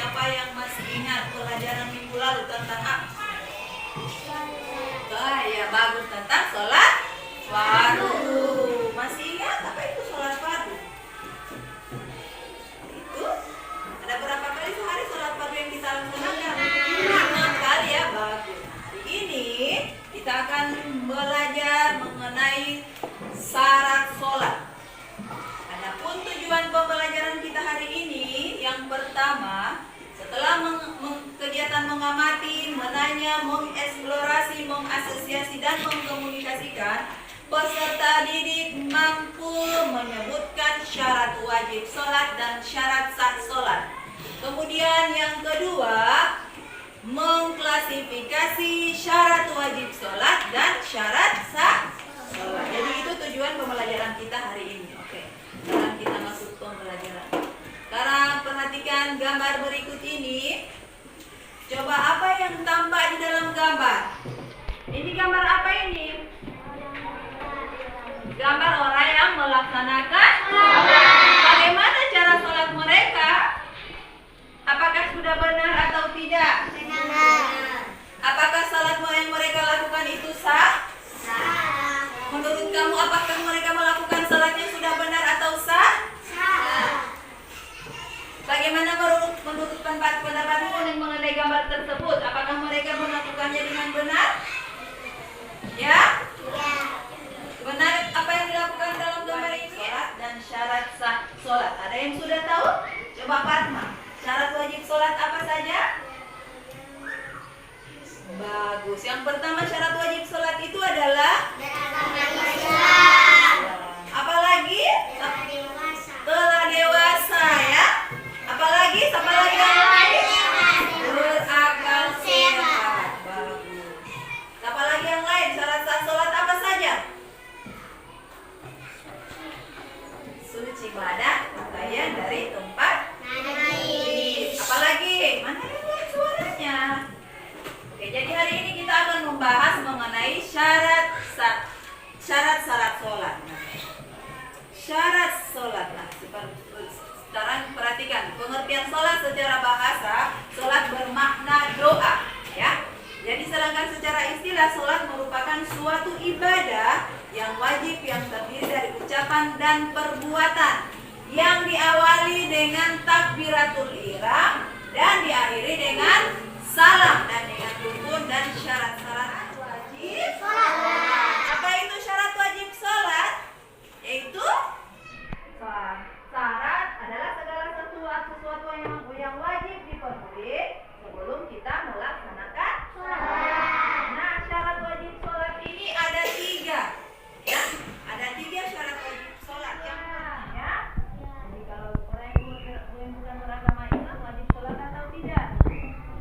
siapa yang masih ingat pelajaran minggu lalu tentang apa? Ya bagus, tentang sholat fardu. Masih ingat apa itu sholat fardu? Itu ada berapa kali sehari sholat fardu yang kita laksanakan? 5 kali ya, bagus. Hari ini kita akan belajar mengenai syarat sholat. Adapun tujuan pembelajaran kita hari ini, yang pertama, setelah kegiatan mengamati, menanya, mengeksplorasi, mengasosiasi, dan mengkomunikasikan, peserta didik mampu menyebutkan syarat wajib sholat dan syarat sah sholat. Kemudian yang kedua, mengklasifikasi syarat wajib sholat dan syarat sah sholat. Jadi itu tujuan pembelajaran kita hari ini. Oke, sekarang kita masuk pembelajaran. Sekarang perhatikan gambar berikut ini. Coba apa yang tampak di dalam gambar? Ini gambar apa ini? Gambar orang yang melaksanakan sholat. Bagaimana cara sholat mereka? Apakah sudah benar atau tidak? Benar. Apakah sholat yang mereka lakukan itu sah? Sah. Menurut kamu, apakah mereka melakukan sholatnya sudah benar atau sah? Sah. Bagaimana menurut pendapatmu mengenai gambar tersebut? Apakah mereka melakukannya dengan benar? Ya? Ya. Benar apa yang dilakukan dalam gambar ini? Sholat dan syarat sah sholat. Ada yang sudah tahu? Coba Fatma. Syarat wajib sholat apa saja? Bagus. Yang pertama, syarat wajib sholat itu adalah apalagi? Telah dewasa ya. Apalagi? Apa lagi yang lain? Berakal sehat. Bagus. Apa lagi yang lain? Syarat sah sholat apa saja? Suci badan, pakaian dari tempat najis. Apalagi? Mana yang suaranya? Oke, jadi hari ini kita akan membahas mengenai syarat sholat. Syarat sholat. Nah, sekarang perhatikan pengertian sholat secara bahasa. Sholat bermakna doa, ya. Jadi sedangkan secara istilah sholat merupakan suatu ibadah yang wajib yang terdiri dari ucapan dan perbuatan yang diawali dengan takbiratul ihram dan diakhiri dengan salam dan dengan rukun dan syarat-syarat wajib sholat. Apa itu syarat wajib sholat? Yaitu syarat adalah segala sesuatu yang wajib dipenuhi sebelum kita melaksanakan sholat. Nah, syarat wajib sholat ini ada 3, ya. Ada 3 syarat wajib sholat. Yang pertama, jadi kalau orang yang bukan beragama Islam wajib sholat atau tidak?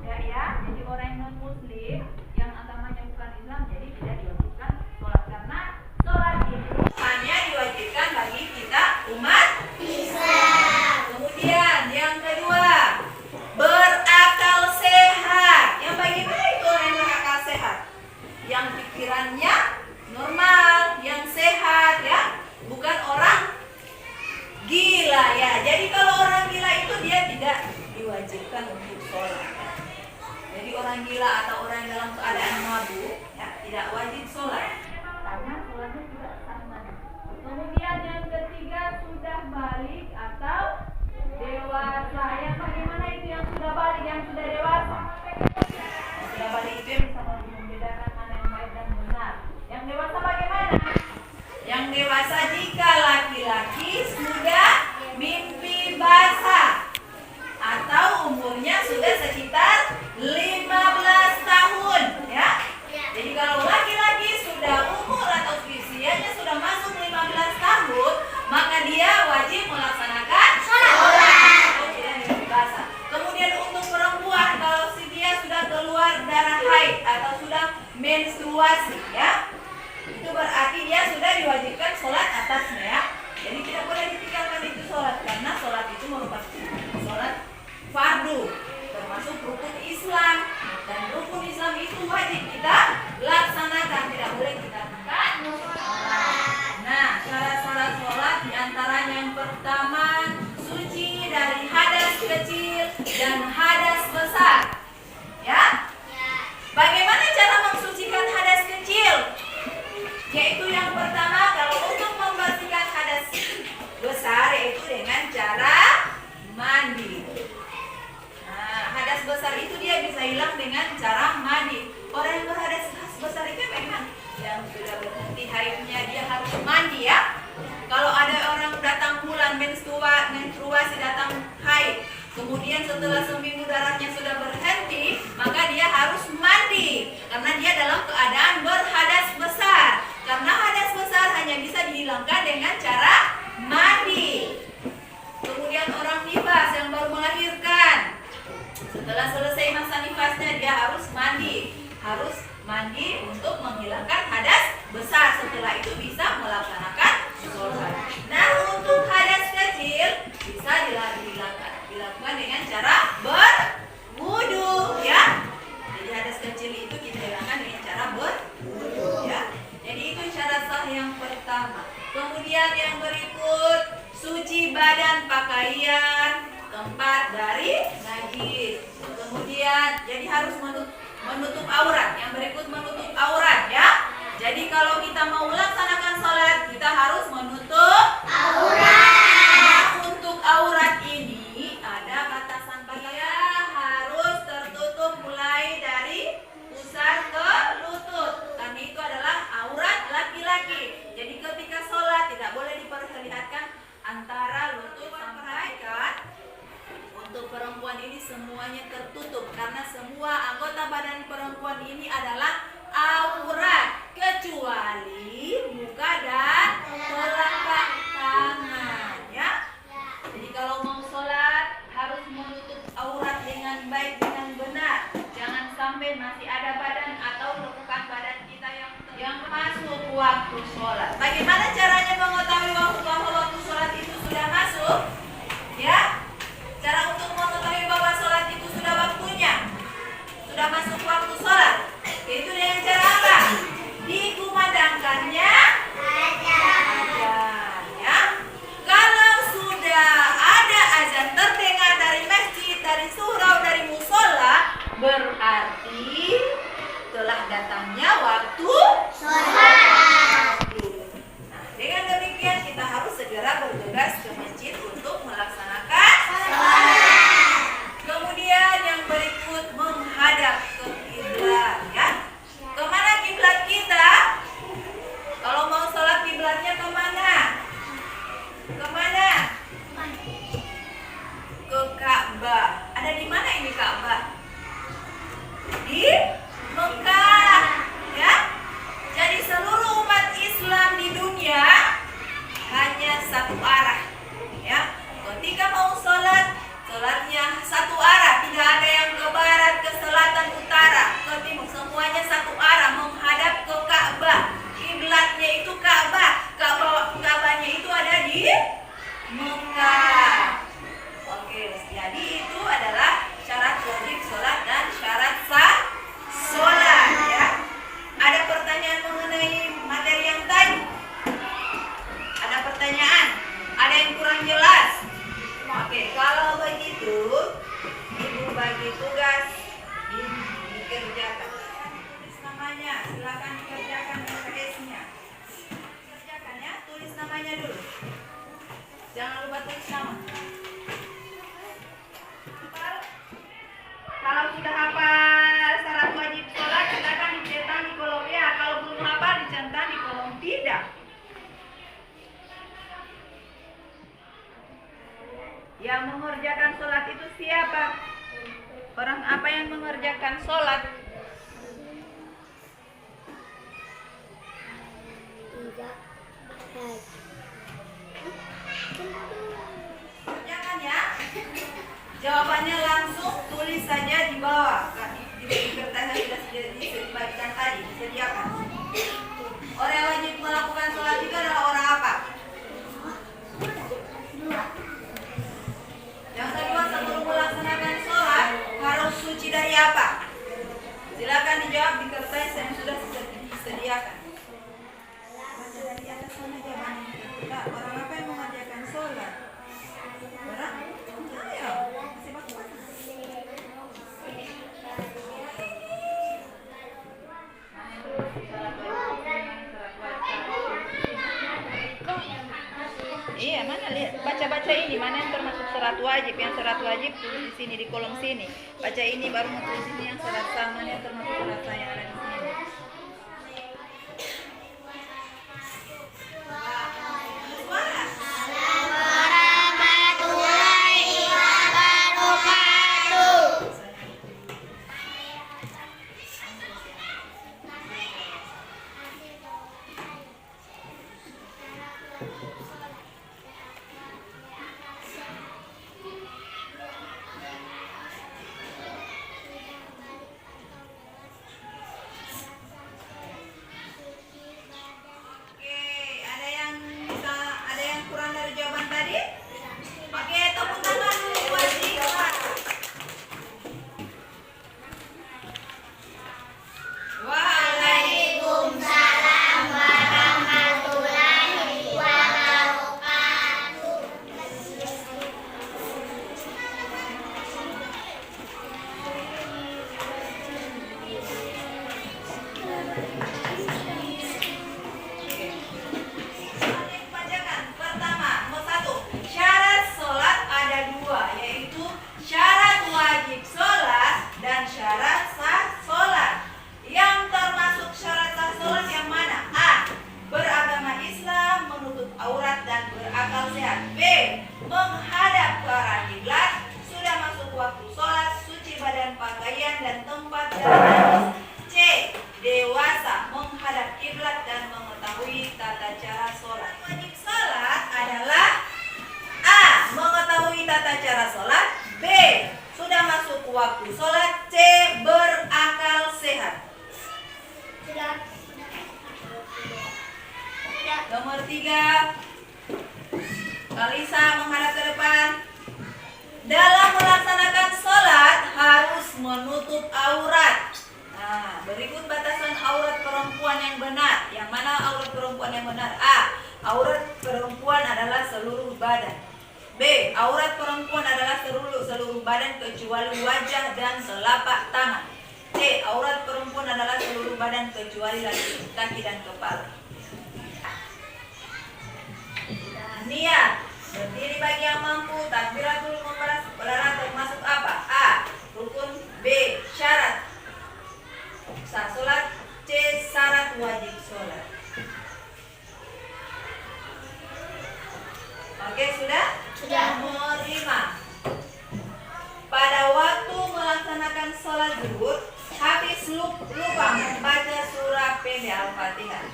Ya. Jadi orang yang non Muslim yang agamanya bukan Islam jadi tidak diwajibkan sholat, karena sholat itu hanya diwajibkan bagi kita umat Islam. Kemudian yang kedua, berakal sehat. Yang bagaimana itu orang yang berakal sehat? Yang pikirannya normal, yang sehat ya, bukan orang gila ya. Jadi kalau orang gila itu dia tidak diwajibkan untuk sholat. Jadi orang gila atau orang yang dalam keadaan mabuk ya, tidak wajib sholat karena sholatnya tidak sah. Kemudian yang ketiga, sudah balik atau dewasa. Yang bagaimana itu yang sudah balik, yang sudah dewasa? Yang sudah balik itu yang bisa membedakan mana yang baik dan benar. Yang dewasa bagaimana? Yang dewasa jika laki-laki sudah mimpi basah atau umurnya sudah sekitar 15 tahun ya. Jadi kalau laki-laki sudah umur atau usianya sudah masuk 15 tahun, maka dia wajib melaksanakan sholat atau tidak mimpi basah. Kemudian untuk perempuan, kalau si dia sudah keluar darah haid atau sudah menstruasi ya, itu berarti dia sudah diwajibkan sholat atasnya ya. Jadi tidak boleh ditinggalkan itu sholat, karena sholat itu merupakan sholat fardu, termasuk rukun Islam, dan rukun Islam itu wajib kita laksanakan, tidak boleh kita tinggalkan. Nah, syarat-syarat sholat diantaranya yang pertama, suci dari hadas kecil dan hadas hadas besar. Ya? Bagaimana cara mensucikan hadas kecil? Yaitu yang pertama, kalau untuk membersihkan hadas besar yaitu dengan cara mandi. Nah, hadas besar itu dia bisa hilang dengan cara mandi. Orang yang berhadas besar itu memang yang sudah berhenti haidnya dia harus mandi ya. Kalau ada orang datang bulan menstruasi datang haid, kemudian setelah seminggu darahnya sudah berhenti, maka dia harus mandi karena dia dalam keadaan berhadas besar. Karena hadas besar hanya bisa dihilangkan dengan cara mandi. Kemudian orang nifas yang baru melahirkan, setelah selesai masa nifasnya dia harus mandi untuk menghilangkan hadas besar. Setelah itu bisa melaksanakan sholat. Nah, untuk hadas kecil bisa dilakukan dengan cara berwudu ya. Jadi hadas kecil itu kita hilangkan dengan cara berwudu ya. Jadi itu syarat sah yang pertama. Kemudian yang berikut, suci badan, pakaian, tempat dari najis. Kemudian jadi harus menutup aurat. Yang berikut menutup aurat ya. Jadi kalau kita mau melaksanakan sholat, kita harus menutup aurat. Nah, untuk aurat ini ada batasan pakaian harus tertutup mulai dari pusar ke lutut. Karena itu adalah aurat laki-laki. Jadi ketika sholat tidak boleh diperlihatkan antara lutut sampai kan. Untuk perempuan ini semuanya tertutup karena semua anggota badan perempuan ini adalah aurat kecuali muka dan telapak tangan ya. Jadi kalau mau sholat harus menutup aurat dengan baik, dengan benar. Jangan sampai masih ada badan atau lekukan badan kita yang masuk waktu sholat. Bagaimana caranya mengetahui bahwa waktu sholat itu sudah masuk? Ya, cara untuk mengetahui bahwa sholat itu sudah waktunya, sudah masuk waktu sholat, yaitu dengan cara apa? Dikumandangkannya azan ya. Kalau sudah ada azan terdengar dari masjid, dari surau, dari musola, berarti telah datangnya waktu sholat. Nah, dengan demikian kita harus segera bergegas ke masjid untuk melaksanakan sholat. Kemudian yang berikut menghadap ke kiblat ya. Kemana kiblat kita? Kalau mau sholat kiblatnya kemana? Kemana? Ke Ka'bah. Ada di mana ini Ka'bah? Di Mekah ya. Jadi seluruh umat Islam di dunia hanya satu arah ya. Ketika mau sholatnya satu arah, tidak ada yang ke barat, ke selatan, utara, ke timur, semuanya satu arah menghadap ke Ka'bah. Kiblatnya itu Ka'bah. Ka'bahnya itu ada di Mekah. Oke, jadi itu adalah syarat wajib sholat dan syarat sah sholat ya. Ada pertanyaan mengenai materi yang tadi? Ada pertanyaan? Ada yang kurang jelas? Oke, kalau begitu Ibu bagi tugas dikerjakan. Tulis namanya, silakan dikerjakan SKS-nya. Kerjakan ya, tulis namanya dulu. Jangan lupa tulis nama. Kalau sudah hafal syarat wajib sholat, silakan dicetak di kolom ya. Kalau belum hafal, dicetak di kolom tidak. Yang mengerjakan sholat itu siapa? Orang apa yang mengerjakan sholat? Kerjakan ya. Jawabannya langsung tulis saja di bawah. Di kertas yang sudah dibagikan tadi, disediakan. Orang yang wajib melakukan sholat itu adalah orang apa? Yang kedua, sebelum melaksanakan sholat harus suci dari apa? Silakan dijawab di kertas yang sudah disediakan. Baca dari atas sana jawabannya. Orang apa yang mengerjakan sholat? Orang? Ayo, masih bagus. baca ini mana yang termasuk syarat wajib. Yang syarat wajib tulis di sini di kolom sini. Baca ini baru mau tulis ini yang syarat sah, mana yang termasuk syarat sah yang ada di sini. Warahmatullahi wabarakatuh. Ada yang kurang dari jawaban tadi? Oke, tepuk tangan dulu buat Ziva. Waalaikumsalam warahmatullahi wabarakatuh. Bacakan. Pertama, nomor 1. Syarat sholat ada 2, yaitu syarat wajib sholat dan syarat sah sholat. Yang termasuk syarat sah sholat yang mana? A. Beragama Islam, menutup aurat dan berakal sehat. B. Menghadap ke arah kiblat, sudah masuk waktu sholat, suci badan, pakaian dan tempat dan najis. C. Dewasa, menghadap kiblat dan mengetahui tata cara sholat. Wajib sholat adalah A. Mengetahui tata cara sholat. B. Sudah masuk waktu sholat. C. Berakal sehat. Nomor 3. Kalisa menghadap ke depan. Dalam melaksanakan sholat harus menutup aurat. Nah, berikut batasan aurat perempuan yang benar. Yang mana aurat perempuan yang benar? A. Aurat perempuan adalah seluruh badan. B. Aurat perempuan adalah seluruh badan kecuali wajah dan telapak tangan. C. Aurat perempuan adalah seluruh badan kecuali kaki dan kepala. Niat. Berdiri bagi yang mampu. Takbiratul ihram termasuk apa? A. Rukun. B. Syarat sah sholat. C. Syarat wajib sholat. Oke, sudah? Sudah. Nomor 5. Pada waktu melaksanakan sholat zuhur, Hafiz lupa membaca surah pendek Al-Fatihah.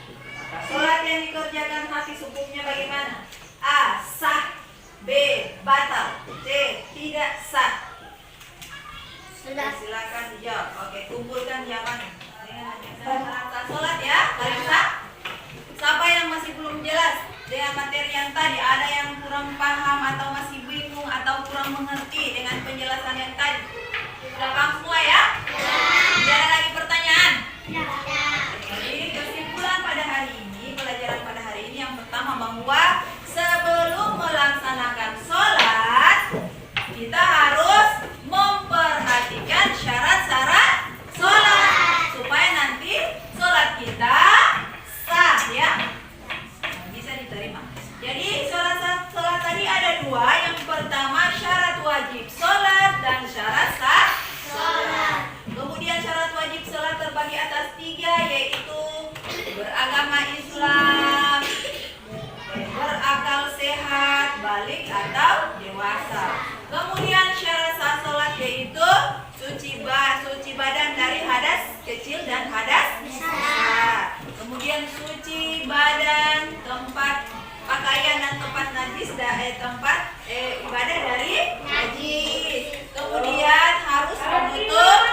Maka sholat yang dikerjakan Hafiz hukumnya bagaimana? A. Sah. B. Batal. C. Tidak sah. Sudah. Silakan dijawab. Oke, kumpulkan jawabannya. Syarat sholat ya, Kalisa. Siapa yang masih belum jelas dengan materi yang tadi? Ada yang kurang paham atau masih bingung atau kurang mengerti dengan penjelasan yang tadi? Sudah paham semua ya? Tidak ada lagi pertanyaan? Jadi kesimpulan pada hari ini, pelajaran pada hari ini yang pertama bahwa sebelum melaksanakan sholat kita harus memperhatikan syarat-syarat sholat supaya nanti sholat kita sah ya, bisa diterima. Jadi syarat tadi ada 2. Yang pertama syarat wajib sholat dan syarat sah sholat. Kemudian syarat wajib sholat terbagi atas 3, yaitu beragama Islam, berakal sehat, balik atau dewasa. Kemudian syarat sah sholat yaitu suci badan dari hadas kecil dan hadas besar. Kemudian suci badan, tempat pakaian dan tempat najis, tempat ibadah dari najis. Kemudian harus menutup